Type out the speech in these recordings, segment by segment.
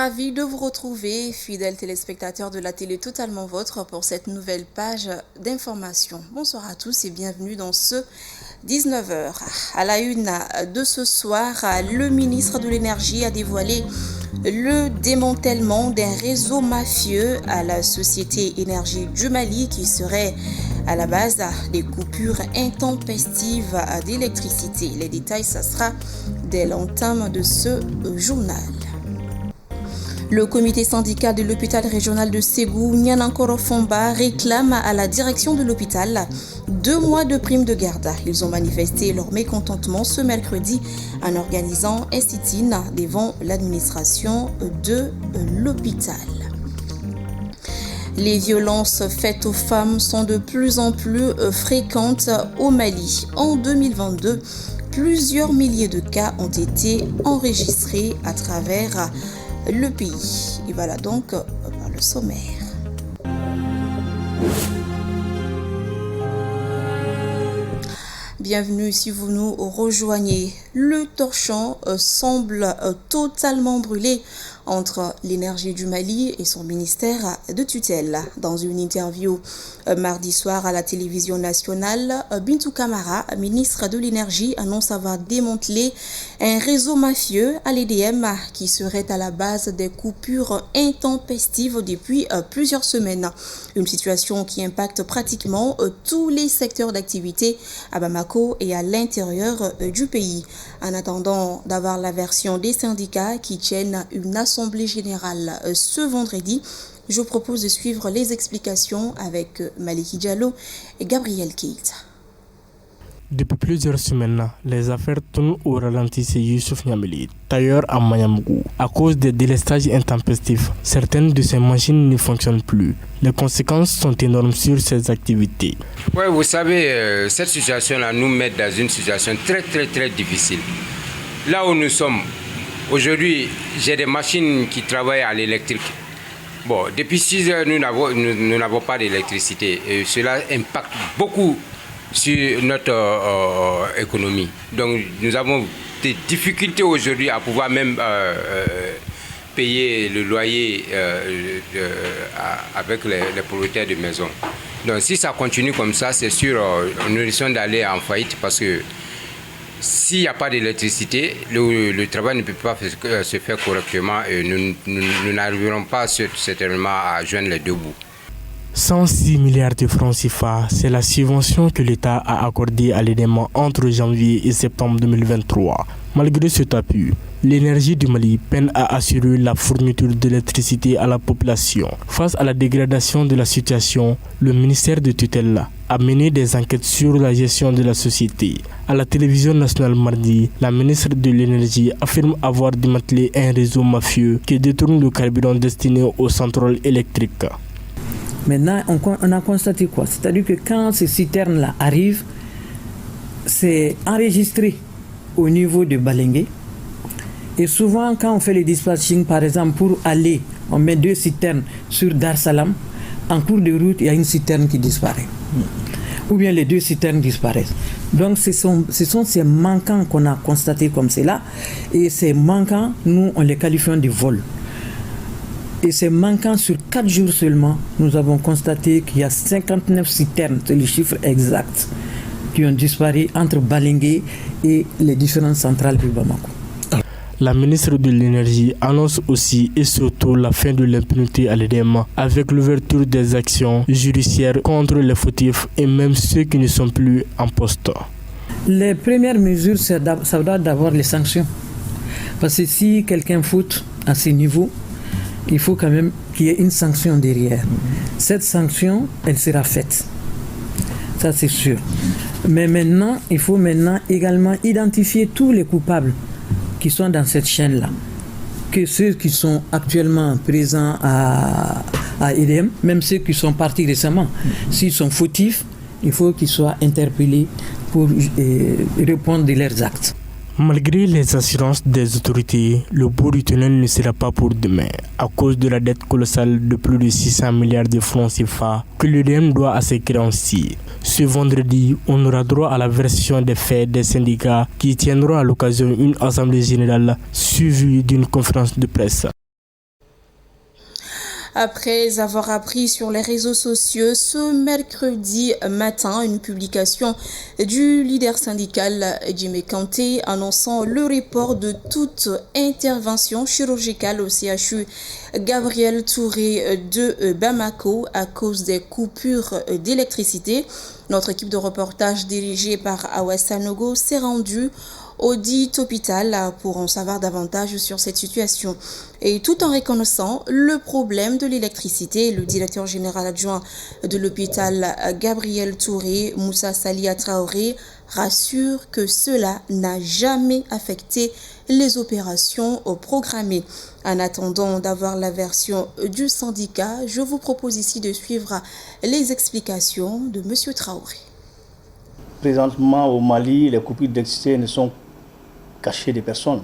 Ravi de vous retrouver, fidèles téléspectateurs de la télé Totalement Vôtre, pour cette nouvelle page d'information. Bonsoir à tous et bienvenue dans ce 19h. À la une de ce soir, le ministre de l'Énergie a dévoilé le démantèlement d'un réseau mafieux à la société Énergie du Mali qui serait à la base des coupures intempestives d'électricité. Les détails, ça sera dès l'entame de ce journal. Le comité syndical de l'hôpital régional de Ségou, Nianankoro Fomba, réclame à la direction de l'hôpital 2 mois de prime de garde. Ils ont manifesté leur mécontentement ce mercredi en organisant un sit-in devant l'administration de l'hôpital. Les violences faites aux femmes sont de plus en plus fréquentes au Mali. En 2022, plusieurs milliers de cas ont été enregistrés à travers le pays. Et voilà donc par le sommaire. Bienvenue si vous nous rejoignez. Le torchon semble totalement brûlé entre l'Énergie du Mali et son ministère de tutelle. Dans une interview mardi soir à la télévision nationale, Bintou Camara, ministre de l'Énergie, annonce avoir démantelé un réseau mafieux à l'EDM qui serait à la base des coupures intempestives depuis plusieurs semaines. Une situation qui impacte pratiquement tous les secteurs d'activité à Bamako et à l'intérieur du pays. En attendant d'avoir la version des syndicats qui tiennent une assemblée générale ce vendredi, je vous propose de suivre les explications avec Maliki Diallo et Gabriel Keita. Depuis plusieurs semaines, les affaires tournent au ralenti chez Youssouf Niameli, tailleur à Mayamgou. À cause des délestages intempestifs, certaines de ces machines ne fonctionnent plus. Les conséquences sont énormes sur ces activités. Oui, vous savez, cette situation-là nous met dans une situation très difficile. Là où nous sommes, aujourd'hui, j'ai des machines qui travaillent à l'électrique. Bon, depuis 6 heures, nous n'avons pas d'électricité et cela impacte beaucoup sur notre économie. Donc nous avons des difficultés aujourd'hui à pouvoir même payer le loyer avec les propriétaires de maisons. Donc si ça continue comme ça, c'est sûr, nous risquons d'aller en faillite parce que s'il n'y a pas d'électricité, le travail ne peut pas se faire correctement et nous n'arriverons pas certainement à joindre les deux bouts. 106 milliards de francs CFA, c'est la subvention que l'État a accordée à l'EDM entre janvier et septembre 2023. Malgré cet appui, l'Énergie du Mali peine à assurer la fourniture d'électricité à la population. Face à la dégradation de la situation, le ministère de tutelle a mené des enquêtes sur la gestion de la société. À la télévision nationale mardi, la ministre de l'Énergie affirme avoir démantelé un réseau mafieux qui détourne le carburant destiné aux centrales électriques. Maintenant, on a constaté quoi? C'est-à-dire que quand ces citernes-là arrivent, c'est enregistré au niveau de Balengue. Et souvent, quand on fait les dispatching, par exemple, pour aller, on met 2 citernes sur Dar Salam. En cours de route, il y a une citerne qui disparaît. Ou bien les 2 citernes disparaissent. Donc, ce sont ces manquants qu'on a constatés comme cela. Et ces manquants, nous, on les qualifie de vol. Et ces manquants sur 4 jours seulement, nous avons constaté qu'il y a 59 citernes, c'est le chiffre exact, qui ont disparu entre Balengue et les différentes centrales de Bamako. La ministre de l'Énergie annonce aussi et surtout la fin de l'impunité à l'EDM avec l'ouverture des actions judiciaires contre les fautifs et même ceux qui ne sont plus en poste. Les premières mesures, ça doit d'abord les sanctions. Parce que si quelqu'un faute à ce niveau, il faut quand même qu'il y ait une sanction derrière. Cette sanction, elle sera faite. Ça, c'est sûr. Mais maintenant, il faut également identifier tous les coupables qui sont dans cette chaîne-là. Que ceux qui sont actuellement présents à EDM, même ceux qui sont partis récemment, s'ils sont fautifs, il faut qu'ils soient interpellés pour répondre de leurs actes. Malgré les assurances des autorités, le bout du tunnel ne sera pas pour demain à cause de la dette colossale de plus de 600 milliards de francs CFA que l'EDM doit à ses créanciers. Ce vendredi, on aura droit à la version des faits des syndicats qui tiendront à l'occasion une assemblée générale suivie d'une conférence de presse. Après avoir appris sur les réseaux sociaux ce mercredi matin une publication du leader syndical Jimmy Kanté annonçant le report de toute intervention chirurgicale au CHU Gabriel Touré de Bamako à cause des coupures d'électricité. Notre équipe de reportage dirigée par Awa Sanogo s'est rendue au dit hôpital pour en savoir davantage sur cette situation. Et tout en reconnaissant le problème de l'électricité, le directeur général adjoint de l'hôpital Gabriel Touré, Moussa Salia Traoré, rassure que cela n'a jamais affecté les opérations programmées. En attendant d'avoir la version du syndicat, je vous propose ici de suivre les explications de M. Traoré. Présentement au Mali, les coupures d'électricité ne sont cachées des personnes.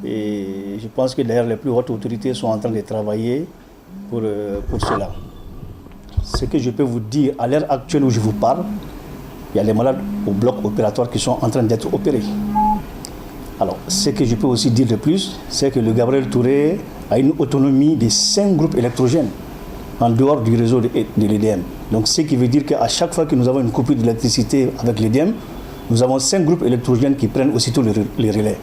Et je pense que d'ailleurs les plus hautes autorités sont en train de travailler pour cela. Ce que je peux vous dire, à l'heure actuelle où je vous parle, il y a les malades au bloc opératoire qui sont en train d'être opérés. Alors, ce que je peux aussi dire de plus, c'est que le Gabriel Touré a une autonomie de 5 groupes électrogènes en dehors du réseau de l'EDM. Donc, ce qui veut dire qu'à chaque fois que nous avons une coupure d'électricité avec l'EDM, nous avons 5 groupes électrogènes qui prennent aussitôt les relais.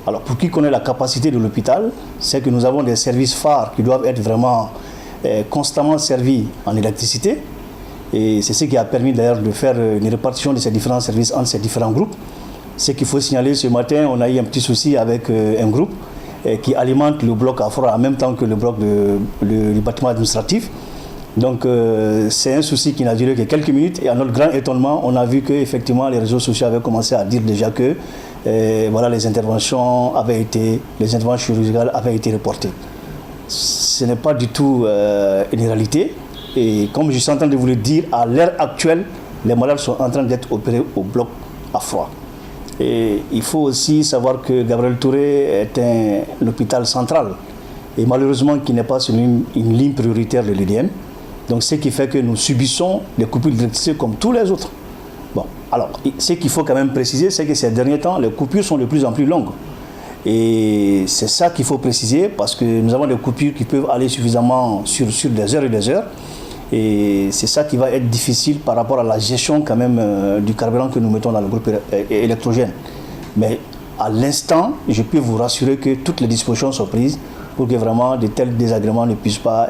Alors, pour qui connaît la capacité de l'hôpital, c'est que nous avons des services phares qui doivent être vraiment constamment servis en électricité. Et c'est ce qui a permis d'ailleurs de faire une répartition de ces différents services entre ces différents groupes. Ce qu'il faut signaler, ce matin, on a eu un petit souci avec un groupe qui alimente le bloc à froid en même temps que le bloc du bâtiment administratif. Donc c'est un souci qui n'a duré que quelques minutes et à notre grand étonnement, on a vu que effectivement les réseaux sociaux avaient commencé à dire déjà que voilà, les interventions chirurgicales avaient été reportées. Ce n'est pas du tout une réalité. Et comme je suis en train de vous le dire, à l'heure actuelle, les malades sont en train d'être opérés au bloc à froid. Et il faut aussi savoir que Gabriel Touré est un hôpital central et malheureusement qui n'est pas sur une ligne prioritaire de l'EDM. Donc ce qui fait que nous subissons des coupures d'électricité comme tous les autres. Bon, alors ce qu'il faut quand même préciser, c'est que ces derniers temps, les coupures sont de plus en plus longues. Et c'est ça qu'il faut préciser parce que nous avons des coupures qui peuvent aller suffisamment sur des heures et des heures. Et c'est ça qui va être difficile par rapport à la gestion quand même du carburant que nous mettons dans le groupe électrogène. Mais à l'instant, je peux vous rassurer que toutes les dispositions sont prises pour que vraiment de tels désagréments ne puissent pas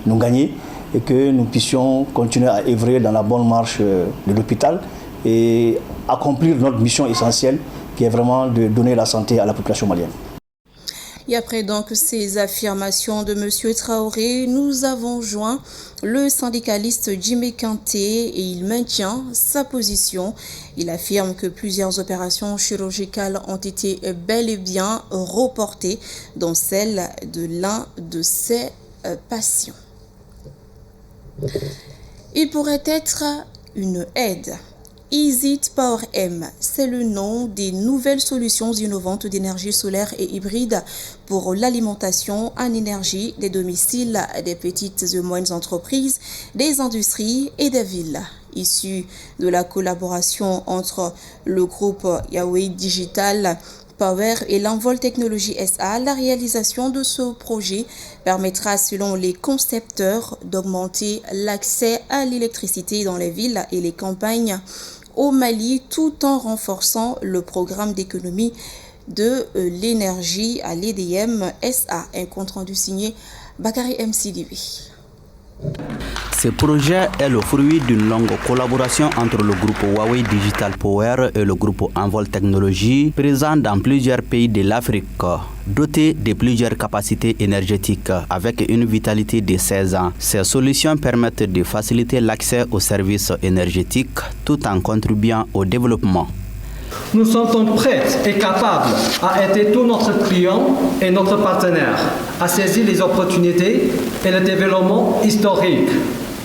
nous gagner et que nous puissions continuer à œuvrer dans la bonne marche de l'hôpital et accomplir notre mission essentielle qui est vraiment de donner la santé à la population malienne. Et après donc ces affirmations de M. Traoré, nous avons joint le syndicaliste Jimmy Kanté et il maintient sa position. Il affirme que plusieurs opérations chirurgicales ont été bel et bien reportées, dont celle de l'un de ses patients. Il pourrait être une aide. EasyIt Power M, c'est le nom des nouvelles solutions innovantes d'énergie solaire et hybride pour l'alimentation en énergie des domiciles, des petites et moyennes entreprises, des industries et des villes. Issu de la collaboration entre le groupe Yahweh Digital Power et l'Envol Technologie SA, la réalisation de ce projet permettra, selon les concepteurs, d'augmenter l'accès à l'électricité dans les villes et les campagnes au Mali, tout en renforçant le programme d'économie de l'énergie à l'EDM SA. Un compte rendu signé Bakary MCDB. Ce projet est le fruit d'une longue collaboration entre le groupe Huawei Digital Power et le groupe Envol Technologies, présent dans plusieurs pays de l'Afrique, doté de plusieurs capacités énergétiques avec une vitalité de 16 ans. Ces solutions permettent de faciliter l'accès aux services énergétiques tout en contribuant au développement. Nous sommes prêts et capables à aider tous notre clients et notre partenaire à saisir les opportunités et le développement historique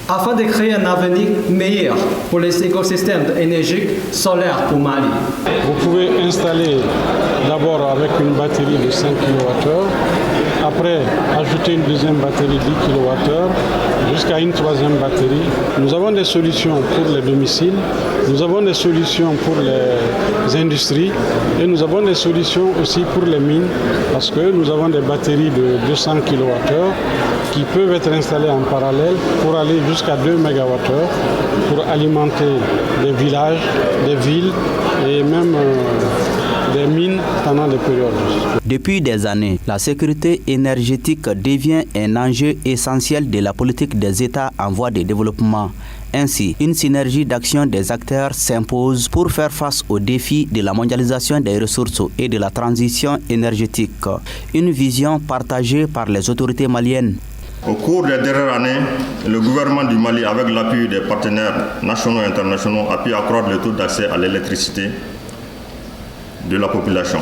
afin de créer un avenir meilleur pour les écosystèmes énergétiques solaires pour Mali. Vous pouvez installer d'abord avec une batterie de 5 kWh. À après ajouter une deuxième batterie 10 kWh jusqu'à une troisième batterie. Nous avons des solutions pour les domiciles, nous avons des solutions pour les industries et nous avons des solutions aussi pour les mines parce que nous avons des batteries de 200 kWh qui peuvent être installées en parallèle pour aller jusqu'à 2 MWh pour alimenter des villages, des villes et même des mines pendant des périodes. Depuis des années, la sécurité énergétique devient un enjeu essentiel de la politique des États en voie de développement. Ainsi, une synergie d'action des acteurs s'impose pour faire face aux défis de la mondialisation des ressources et de la transition énergétique. Une vision partagée par les autorités maliennes. Au cours des dernières années, le gouvernement du Mali, avec l'appui des partenaires nationaux et internationaux, a pu accroître le taux d'accès à l'électricité de la population.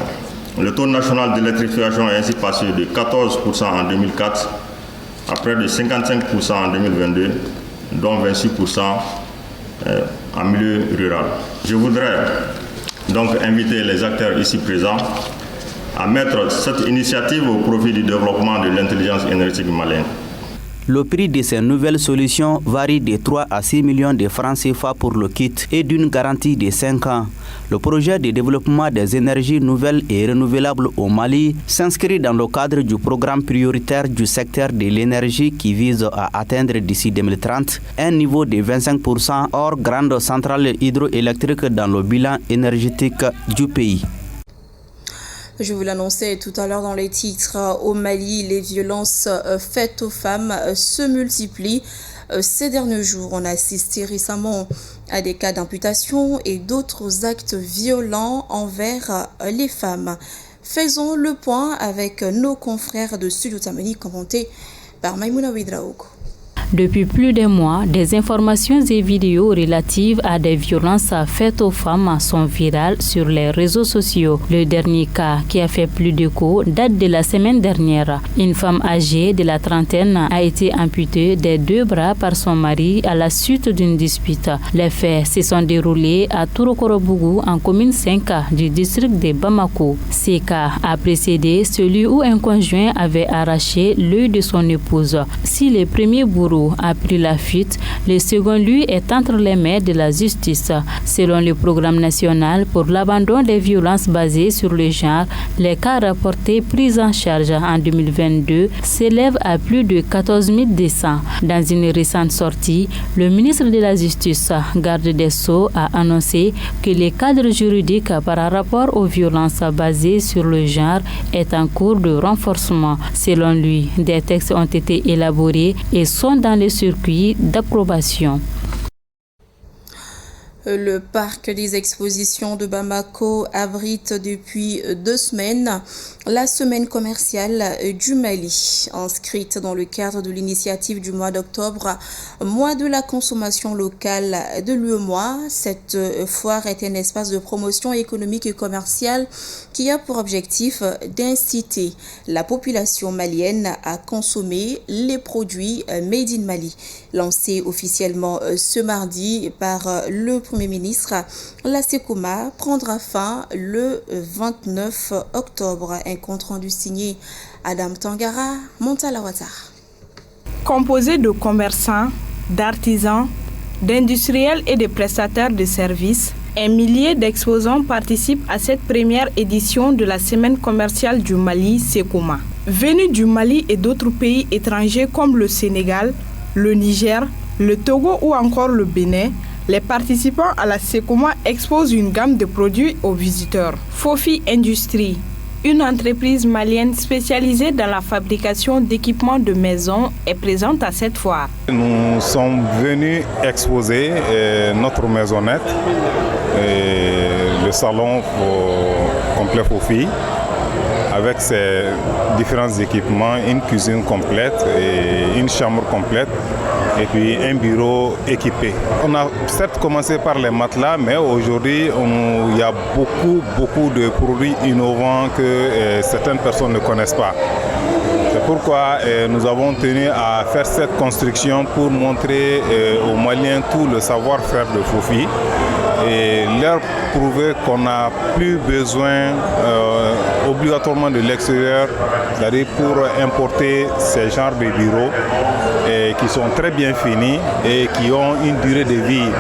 Le taux national d'électrification est ainsi passé de 14% en 2004 à près de 55% en 2022, dont 26% en milieu rural. Je voudrais donc inviter les acteurs ici présents à mettre cette initiative au profit du développement de l'intelligence énergétique malienne. Le prix de ces nouvelles solutions varie de 3 à 6 millions de francs CFA pour le kit et d'une garantie de 5 ans. Le projet de développement des énergies nouvelles et renouvelables au Mali s'inscrit dans le cadre du programme prioritaire du secteur de l'énergie qui vise à atteindre d'ici 2030 un niveau de 25% hors grandes centrales hydroélectriques dans le bilan énergétique du pays. Je vous l'annonçais tout à l'heure dans les titres, au Mali, les violences faites aux femmes se multiplient. Ces derniers jours, on a assisté récemment à des cas d'amputation et d'autres actes violents envers les femmes. Faisons le point avec nos confrères de Studio Tamani, commentés par Maïmouna Ouedraogo. Depuis plus d'un mois, des informations et vidéos relatives à des violences faites aux femmes sont virales sur les réseaux sociaux. Le dernier cas qui a fait plus d'écho date de la semaine dernière. Une femme âgée de la trentaine a été amputée des 2 bras par son mari à la suite d'une dispute. Les faits se sont déroulés à Tourokorobougou en commune 5 du district de Bamako. Ce cas a précédé celui où un conjoint avait arraché l'œil de son épouse. Si le premier bourreau a pris la fuite, le second lui est entre les mains de la justice. Selon le programme national pour l'abandon des violences basées sur le genre, les cas rapportés pris en charge en 2022 s'élèvent à plus de 14 200. Dans une récente sortie, le ministre de la Justice, garde des Sceaux, a annoncé que le cadre juridique par rapport aux violences basées sur le genre est en cours de renforcement. Selon lui, des textes ont été élaborés et sont dans le circuit d'approbation. Le parc des expositions de Bamako abrite depuis 2 semaines la semaine commerciale du Mali. Inscrite dans le cadre de l'initiative du mois d'octobre, mois de la consommation locale de l'UEMOA, cette foire est un espace de promotion économique et commerciale qui a pour objectif d'inciter la population malienne à consommer les produits made in Mali. Lancé officiellement ce mardi par le Premier ministre, la SECOMA prendra fin le 29 octobre. Un compte rendu signé Adam Tangara, Montalawatar. Composé de commerçants, d'artisans, d'industriels et de prestataires de services, un millier d'exposants participent à cette première édition de la semaine commerciale du Mali, SECOMA. Venus du Mali et d'autres pays étrangers comme le Sénégal, le Niger, le Togo ou encore le Bénin, les participants à la SECOMA exposent une gamme de produits aux visiteurs. Fofi Industrie, une entreprise malienne spécialisée dans la fabrication d'équipements de maison, est présente à cette foire. Nous sommes venus exposer notre maisonnette, le salon complet Fofi, avec ses différents équipements, une cuisine complète et une chambre complète et puis un bureau équipé. On a certes commencé par les matelas, mais aujourd'hui il y a beaucoup de produits innovants que certaines personnes ne connaissent pas. C'est pourquoi nous avons tenu à faire cette construction pour montrer aux Maliens tout le savoir-faire de Fofi et leur prouvé qu'on n'a plus besoin obligatoirement de l'extérieur, c'est-à-dire pour importer ces genres de bureaux qui sont très bien finis et qui ont une durée de vie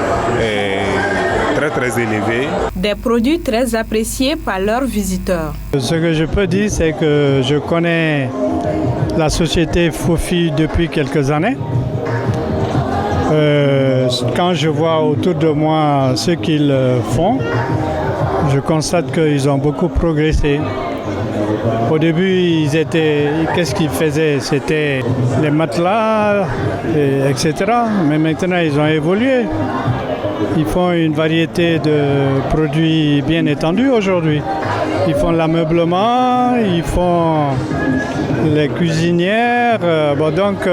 très élevée. Des produits très appréciés par leurs visiteurs. Ce que je peux dire, c'est que je connais la société Fofi depuis quelques années. Quand je vois autour de moi ce qu'ils font, je constate qu'ils ont beaucoup progressé. Au début, qu'est-ce qu'ils faisaient? C'était les matelas, etc. Mais maintenant, ils ont évolué. Ils font une variété de produits bien étendus aujourd'hui. Ils font l'ameublement, ils font les cuisinières. Donc,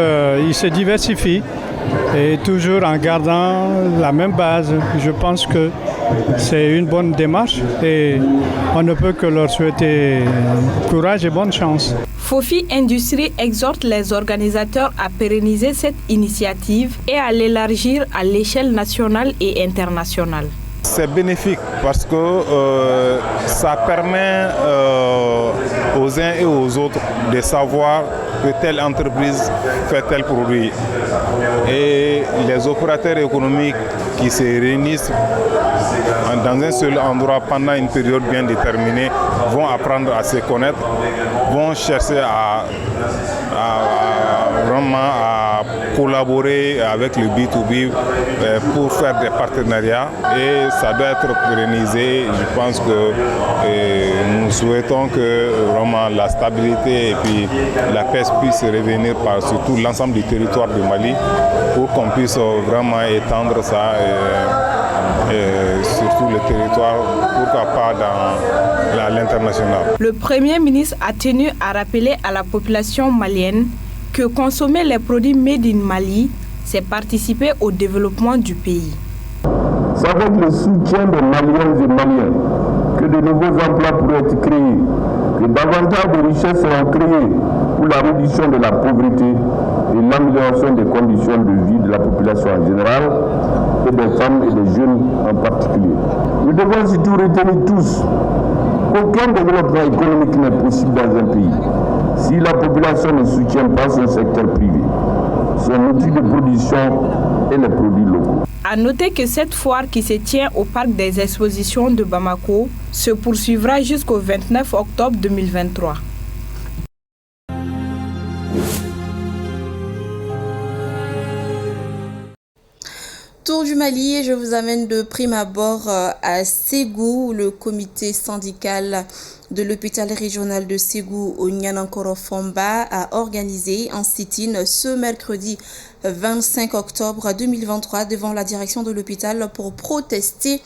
ils se diversifient. Et toujours en gardant la même base. Je pense que c'est une bonne démarche et on ne peut que leur souhaiter courage et bonne chance. Fofi Industrie exhorte les organisateurs à pérenniser cette initiative et à l'élargir à l'échelle nationale et internationale. C'est bénéfique parce que ça permet aux uns et aux autres de savoir que telle entreprise fait tel produit. Et les opérateurs économiques qui se réunissent dans un seul endroit pendant une période bien déterminée vont apprendre à se connaître, vont chercher à collaborer avec le B2B pour faire des partenariats et ça doit être pérennisé. Je pense que nous souhaitons que vraiment la stabilité et puis la paix puisse revenir par surtout l'ensemble du territoire du Mali pour qu'on puisse vraiment étendre ça sur tout le territoire, pourquoi pas dans l'international. Le Premier ministre a tenu à rappeler à la population malienne que consommer les produits made in Mali, c'est participer au développement du pays. C'est avec le soutien des Maliennes et Maliens que de nouveaux emplois pourraient être créés, que davantage de richesses seront créées pour la réduction de la pauvreté et l'amélioration des conditions de vie de la population en général et des femmes et des jeunes en particulier. Nous devons surtout retenir tous qu'aucun développement économique n'est possible dans un pays si la population ne soutient pas son secteur privé, son outil de production et les produits locaux. À noter que cette foire qui se tient au parc des expositions de Bamako se poursuivra jusqu'au 29 octobre 2023. Tour du Mali et je vous amène de prime abord à Ségou. Le comité syndical de l'hôpital régional de Ségou au Nianankoro-Famba a organisé un sit-in ce mercredi 25 octobre 2023 devant la direction de l'hôpital pour protester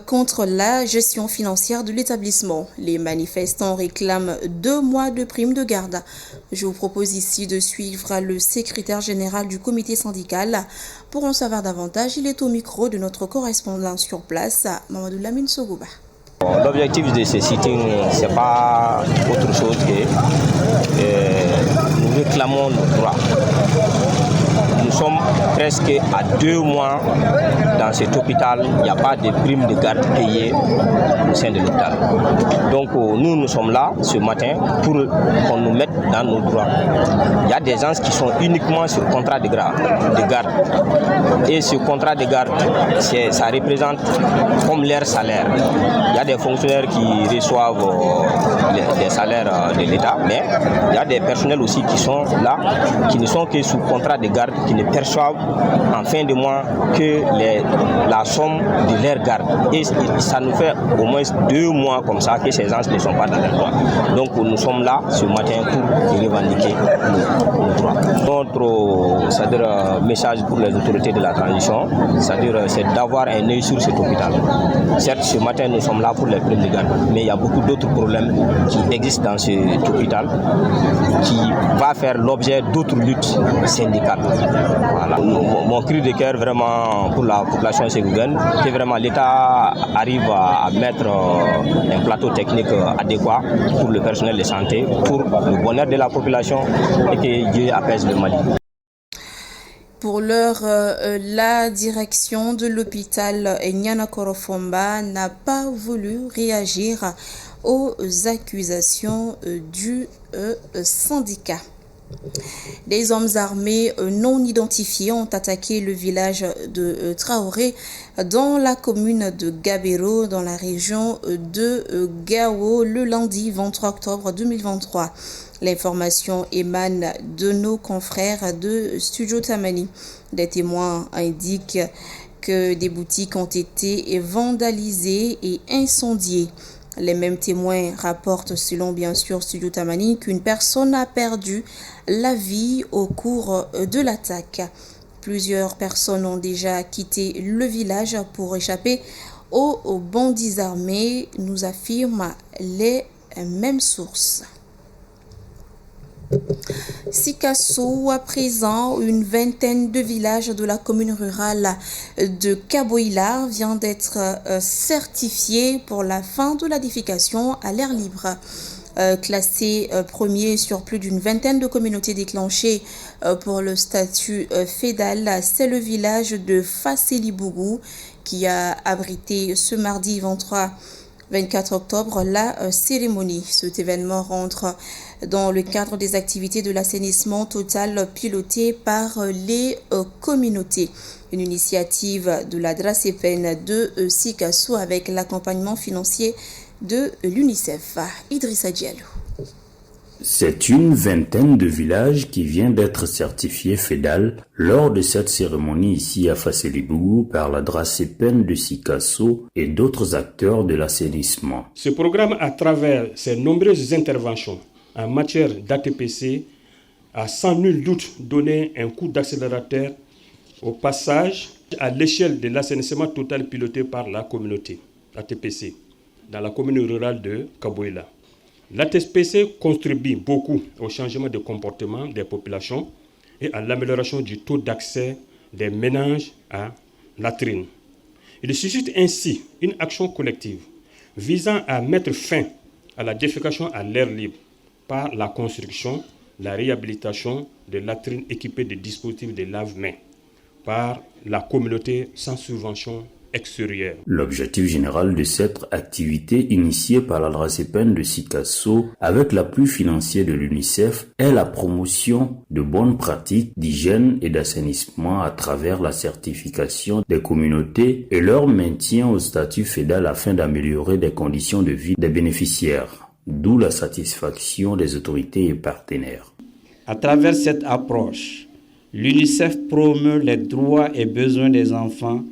contre la gestion financière de l'établissement. Les manifestants réclament 2 mois de prime de garde. Je vous propose ici de suivre le secrétaire général du comité syndical. Pour en savoir davantage, il est au micro de notre correspondant sur place, Mamadou Lamine Sogouba. L'objectif de ce sitting, ce n'est pas autre chose que nous réclamons nos droits. Nous sommes presque à 2 mois dans cet hôpital. Il n'y a pas de prime de garde payée au sein de l'hôpital. Donc nous sommes là ce matin pour qu'on nous mette dans nos droits. Il y a des gens qui sont uniquement sur contrat de garde. Et ce contrat de garde, ça représente comme leur salaire. Il y a des fonctionnaires qui reçoivent des salaires de l'État, mais il y a des personnels aussi qui sont là, qui ne sont que sous contrat de garde, qui ne perçoivent en fin de mois que la somme de leur garde. Et ça nous fait au moins 2 mois comme ça que ces gens ne sont pas dans leurs droits. Donc nous sommes là ce matin pour revendiquer nos droits. Notre message pour les autorités de la transition, c'est d'avoir un œil sur cet hôpital. Certes, ce matin nous sommes là pour les primes de garde, mais il y a beaucoup d'autres problèmes qui existent dans cet hôpital qui va faire l'objet d'autres luttes syndicales. Voilà. Mon cri de cœur vraiment pour la population ségougaine, que vraiment l'État arrive à mettre un plateau technique adéquat pour le personnel de santé, pour le bonheur de la population et que Dieu apaise le Mali. Pour l'heure, la direction de l'hôpital Nyana Korofomba n'a pas voulu réagir aux accusations du syndicat. Des hommes armés non identifiés ont attaqué le village de Traoré dans la commune de Gabero dans la région de Gao le lundi 23 octobre 2023. L'information émane de nos confrères de Studio Tamani. Des témoins indiquent que des boutiques ont été vandalisées et incendiées. Les mêmes témoins rapportent, selon bien sûr Studio Tamani, qu'une personne a perdu la vie au cours de l'attaque. Plusieurs personnes ont déjà quitté le village pour échapper aux bandits armés, nous affirment les mêmes sources. Sikasso, à présent, une vingtaine de villages de la commune rurale de Kaboïla vient d'être certifiés pour la fin de l'édification à l'air libre. Classé premier sur plus d'une vingtaine de communautés déclenchées pour le statut fédal, c'est le village de Fasselibougou qui a abrité ce mardi 24 octobre la cérémonie. Cet événement rentre dans le cadre des activités de l'assainissement total pilotées par les communautés. Une initiative de la DRACEPEN de Sikasso avec l'accompagnement financier de l'UNICEF. Idrissa Diallo. C'est une vingtaine de villages qui vient d'être certifiés FEDAL lors de cette cérémonie ici à Fasselibougou par la DRACEPEN de Sikasso et d'autres acteurs de l'assainissement. Ce programme, à travers ses nombreuses interventions en matière d'ATPC, a sans nul doute donné un coup d'accélérateur au passage à l'échelle de l'assainissement total piloté par la communauté, ATPC, dans la commune rurale de Kaboïla. L'ATPC contribue beaucoup au changement de comportement des populations et à l'amélioration du taux d'accès des ménages à latrines. Il suscite ainsi une action collective visant à mettre fin à la défécation à l'air libre par la construction, la réhabilitation de latrines équipées de dispositifs de lave-mains par la communauté sans subvention extérieure. L'objectif général de cette activité initiée par la DRACEPEN de Sikasso avec l'appui financier de l'UNICEF est la promotion de bonnes pratiques d'hygiène et d'assainissement à travers la certification des communautés et leur maintien au statut fédal afin d'améliorer les conditions de vie des bénéficiaires. D'où la satisfaction des autorités et partenaires. À travers cette approche, l'UNICEF promeut les droits et besoins des enfants,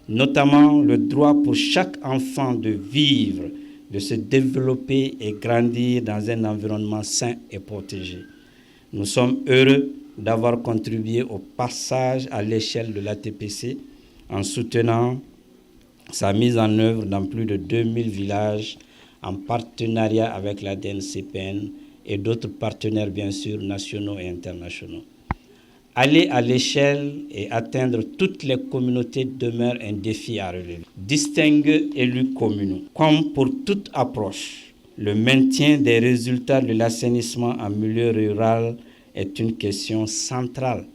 notamment le droit pour chaque enfant de vivre, de se développer et grandir dans un environnement sain et protégé. Nous sommes heureux d'avoir contribué au passage à l'échelle de l'ATPC en soutenant sa mise en œuvre dans plus de 2000 villages en partenariat avec la DNCPN et d'autres partenaires bien sûr nationaux et internationaux. Aller à l'échelle et atteindre toutes les communautés demeure un défi à relever. Distinguer élus communaux. Comme pour toute approche, le maintien des résultats de l'assainissement en milieu rural est une question centrale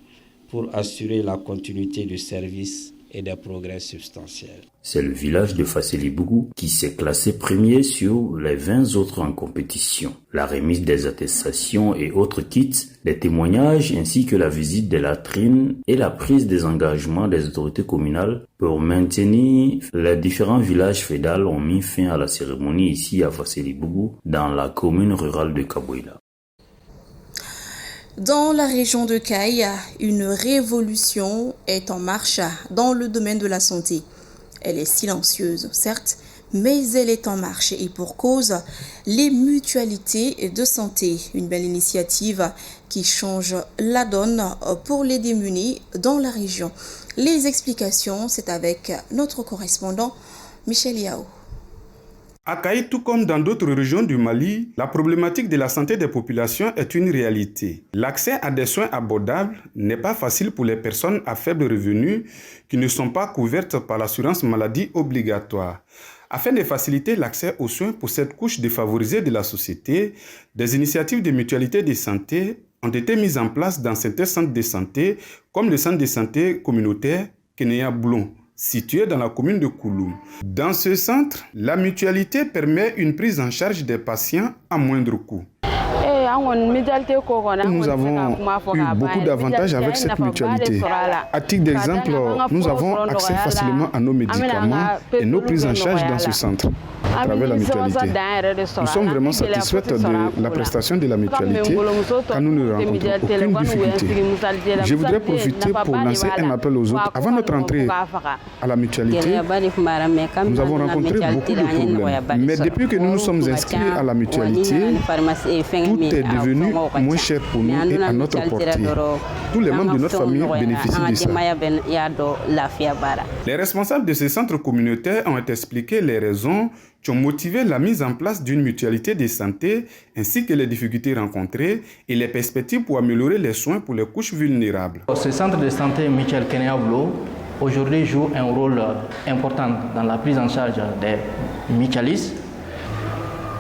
pour assurer la continuité du service et des progrès substantiels. C'est le village de Fasselibougou qui s'est classé premier sur les 20 autres en compétition. La remise des attestations et autres kits, les témoignages ainsi que la visite des latrines et la prise des engagements des autorités communales pour maintenir les différents villages fédales ont mis fin à la cérémonie ici à Fasselibougou dans la commune rurale de Kaboïla. Dans la région de Kaï, une révolution est en marche dans le domaine de la santé. Elle est silencieuse, certes, mais elle est en marche et pour cause, les mutualités de santé. Une belle initiative qui change la donne pour les démunis dans la région. Les explications, c'est avec notre correspondant Michel Yao. À Kaï, tout comme dans d'autres régions du Mali, la problématique de la santé des populations est une réalité. L'accès à des soins abordables n'est pas facile pour les personnes à faible revenu qui ne sont pas couvertes par l'assurance maladie obligatoire. Afin de faciliter l'accès aux soins pour cette couche défavorisée de la société, des initiatives de mutualité de santé ont été mises en place dans certains centres de santé, comme le centre de santé communautaire Kenya Blon, situé dans la commune de Kouloum. Dans ce centre, la mutualité permet une prise en charge des patients à moindre coût. Nous avons eu beaucoup d'avantages avec cette mutualité. À titre d'exemple, nous avons accès facilement à nos médicaments et nos prises en charge dans ce centre à travers la mutualité. Nous sommes vraiment satisfaits de la prestation de la mutualité car nous ne rencontrons aucune difficulté. Je voudrais profiter pour lancer un appel aux autres. Avant notre entrée à la mutualité, nous avons rencontré beaucoup de problèmes. Mais depuis que nous nous sommes inscrits à la mutualité, tout est devenu moins cher pour nous et à notre portée. Tous les membres de notre famille bénéficient de ça. Les responsables de ces centres communautaires ont expliqué les raisons qui ont motivé la mise en place d'une mutualité de santé ainsi que les difficultés rencontrées et les perspectives pour améliorer les soins pour les couches vulnérables. Ce centre de santé Michel Kenya Blon aujourd'hui joue un rôle important dans la prise en charge des mutualistes.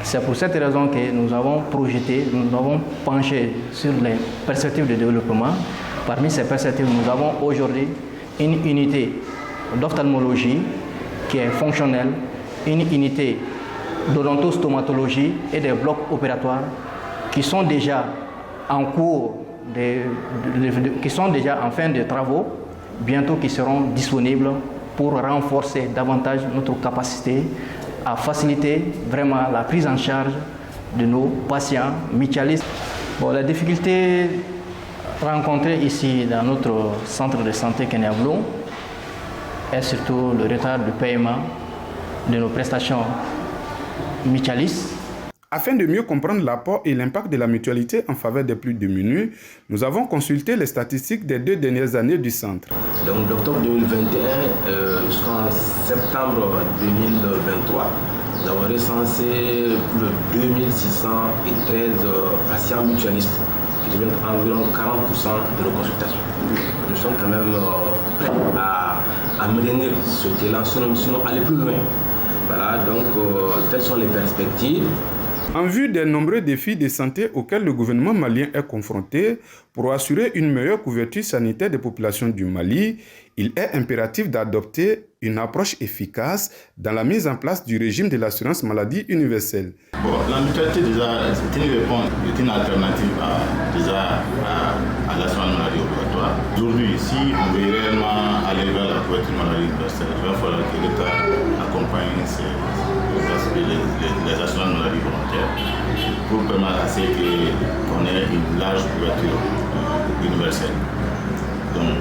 C'est pour cette raison que nous avons projeté, nous avons penché sur les perspectives de développement. Parmi ces perspectives, nous avons aujourd'hui une unité d'ophtalmologie qui est fonctionnelle, une unité d'odontostomatologie et des blocs opératoires qui sont déjà en cours, qui sont déjà en fin de travaux, bientôt qui seront disponibles pour renforcer davantage notre capacité à faciliter vraiment la prise en charge de nos patients mutualistes. La difficulté rencontrée ici dans notre centre de santé Kenya Blon est surtout le retard de paiement de nos prestations mutualistes. Afin de mieux comprendre l'apport et l'impact de la mutualité en faveur des plus démunis, nous avons consulté les statistiques des 2 dernières années du centre. Donc d'octobre 2021 jusqu'en septembre 2023, nous avons recensé plus de 2613 patients mutualistes qui représentent environ 40% de nos consultations. Nous sommes quand même prêts à mener ce élan, sinon aller plus loin. Voilà, donc telles sont les perspectives. En vue des nombreux défis de santé auxquels le gouvernement malien est confronté, pour assurer une meilleure couverture sanitaire des populations du Mali, il est impératif d'adopter une approche efficace dans la mise en place du régime de l'assurance maladie universelle. La mutualité déjà c'est une réponse, c'est une alternative à l'assurance maladie obligatoire. Aujourd'hui, si on veut réellement aller vers la couverture maladie universelle, il va falloir que l'État accompagne les assurances maladie volontaires pour permettre à ce qu'on ait une large couverture universelle. Donc,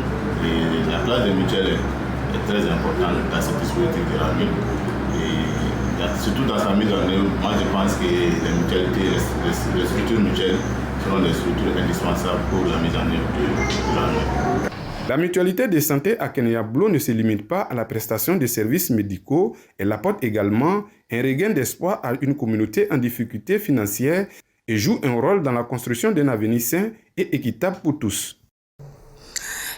la place des mutuelles est très importante dans ce dispositif de la MUL. Et surtout dans sa mise en œuvre, moi je pense que les mutualités, les structures mutuelles seront des structures indispensables pour la mise en œuvre de la MUL. La mutualité de santé à Kenya Blon ne se limite pas à la prestation de services médicaux, elle apporte également un regain d'espoir à une communauté en difficulté financière et joue un rôle dans la construction d'un avenir sain et équitable pour tous.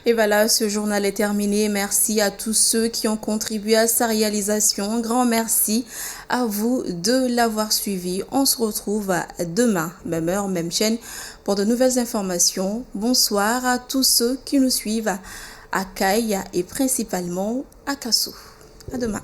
Et voilà, ce journal est terminé. Merci à tous ceux qui ont contribué à sa réalisation. Un grand merci à vous de l'avoir suivi. On se retrouve demain, même heure, même chaîne, pour de nouvelles informations. Bonsoir à tous ceux qui nous suivent à Kaï et principalement à Kassou. À demain.